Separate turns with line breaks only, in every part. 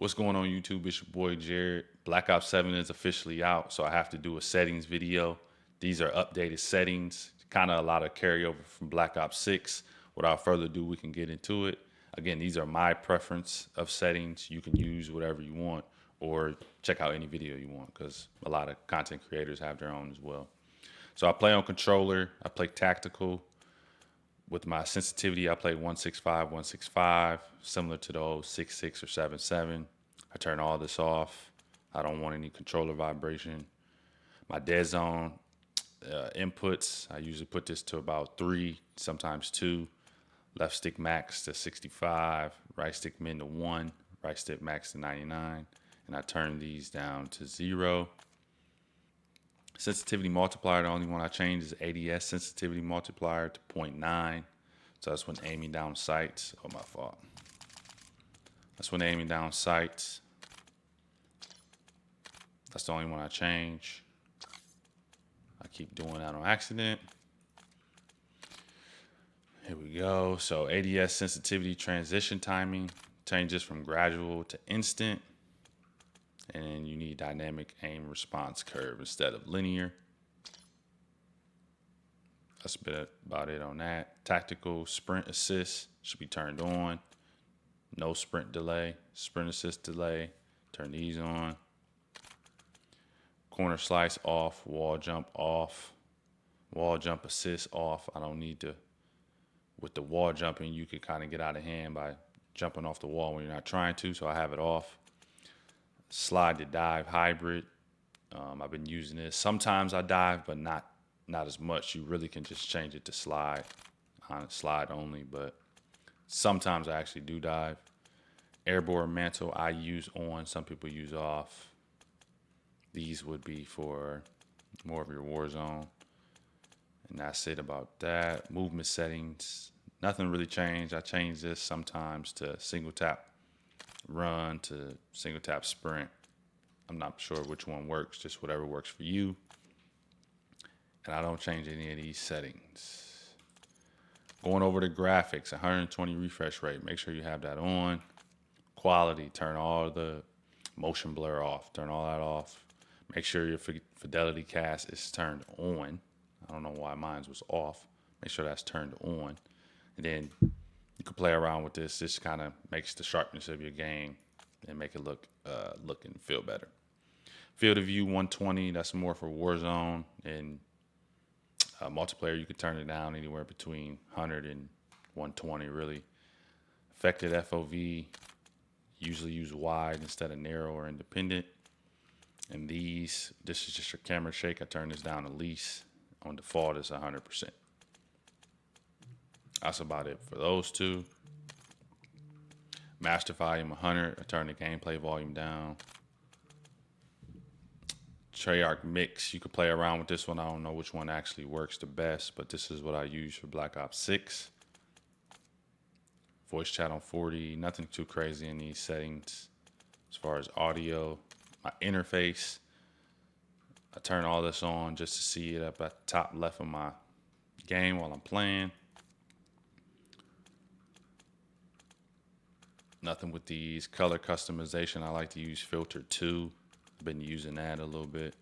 What's going on YouTube? It's your boy Jared. Black Ops 7 is officially out, so I have to do a settings video. These are updated settings, kind of a lot of carryover from Black Ops 6. Without further ado, we can get into it. Again, these are my preference of settings. You can use whatever you want or check out any video you want because a lot of content creators have their own as well. So I play on controller, I play tactical. With my sensitivity, I play 165, 165, similar to the old 66 or 77. I turn all this off. I don't want any controller vibration. My dead zone inputs, I usually put this to about 3, sometimes 2. Left stick max to 65, right stick min to 1, right stick max to 99. And I turn these down to 0. Sensitivity multiplier, the only one I changed is ADS sensitivity multiplier to 0.9. So that's when aiming down sights. Oh, my fault. That's when aiming down sights. That's the only one I change. I keep doing that on accident. Here we go. So ADS sensitivity transition timing changes from gradual to instant. And then you need dynamic aim response curve instead of linear. That's a bit about it on that. Tactical sprint assist should be turned on. No sprint delay, sprint assist delay. Turn these on. Corner slice off, wall jump off. Wall jump assist off. I don't need to. With the wall jumping, you could kind of get out of hand by jumping off the wall when you're not trying to, so I have it off. Slide to dive hybrid. I've been using this. Sometimes I dive, but not as much. You really can just change it to slide, slide only, but sometimes I actually do dive. Airborne mantle I use on, some people use off. These would be for more of your war zone. And that's it about that. Movement settings, nothing really changed. I change this sometimes to single tap run to single tap sprint. I'm not sure which one works, just whatever works for you. And I don't change any of these settings. Going over the graphics, 120 refresh rate. Make sure you have that on. Quality, turn all the motion blur off. Turn all that off. Make sure your fidelity cast is turned on. I don't know why mine was off. Make sure that's turned on. And then you can play around with this. This kind of makes the sharpness of your game and make it look and feel better. Field of view 120. That's more for Warzone and multiplayer. You could turn it down anywhere between 100 and 120. Really. Affected FOV. Usually use wide instead of narrow or independent. And this is just your camera shake. I turn this down to least. On default, it's 100%. That's about it for those two. Master volume 100. I turn the gameplay volume down. Treyarch mix. You could play around with this one. I don't know which one actually works the best, but this is what I use for Black Ops 6. Voice chat on 40. Nothing too crazy in these settings. As far as audio, my interface, I turn all this on just to see it up at the top left of my game while I'm playing. Nothing with these. Color customization, I like to use filter 2. I've been using that a little bit.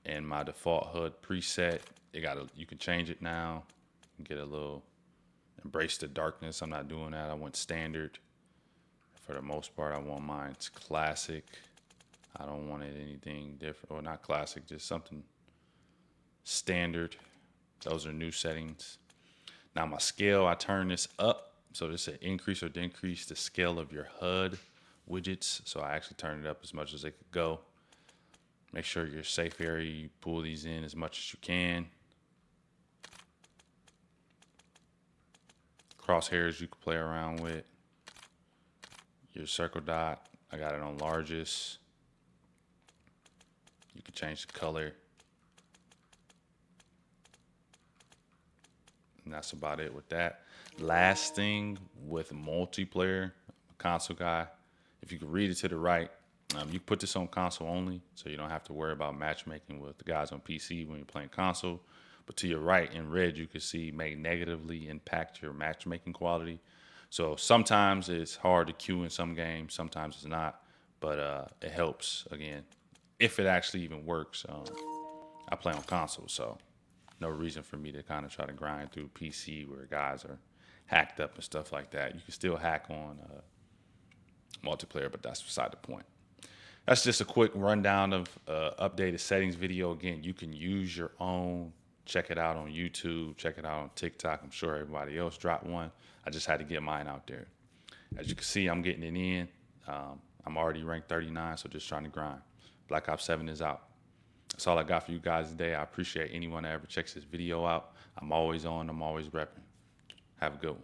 And my default HUD preset, you can change it now. Get a little, embrace the darkness. I'm not doing that. I went standard. For the most part, I want mine classic. I don't want it anything different, or not classic, just something standard. Those are new settings. Now my scale, I turn this up. So this is an increase or decrease the scale of your HUD widgets. So I actually turn it up as much as it could go. Make sure your safe area, you pull these in as much as you can. Crosshairs you can play around with. Your circle dot, I got it on largest. You can change the color. And that's about it with that. Last thing with multiplayer, console guy, if you can read it to the right, you put this on console only, so you don't have to worry about matchmaking with the guys on PC when you're playing console. But to your right in red, you can see may negatively impact your matchmaking quality. So sometimes it's hard to queue in some games, sometimes it's not, but it helps again if it actually even works. I play on console, so no reason for me to kind of try to grind through PC where guys are hacked up and stuff like that. You can still hack on multiplayer, but that's beside the point. That's just a quick rundown of updated settings video. Again, you can use your own. Check it out on YouTube. Check it out on TikTok. I'm sure everybody else dropped one. I just had to get mine out there. As you can see, I'm getting it in. I'm already ranked 39, so just trying to grind. Black Ops 7 is out. That's all I got for you guys today. I appreciate anyone that ever checks this video out. I'm always on. I'm always repping. Have a good one.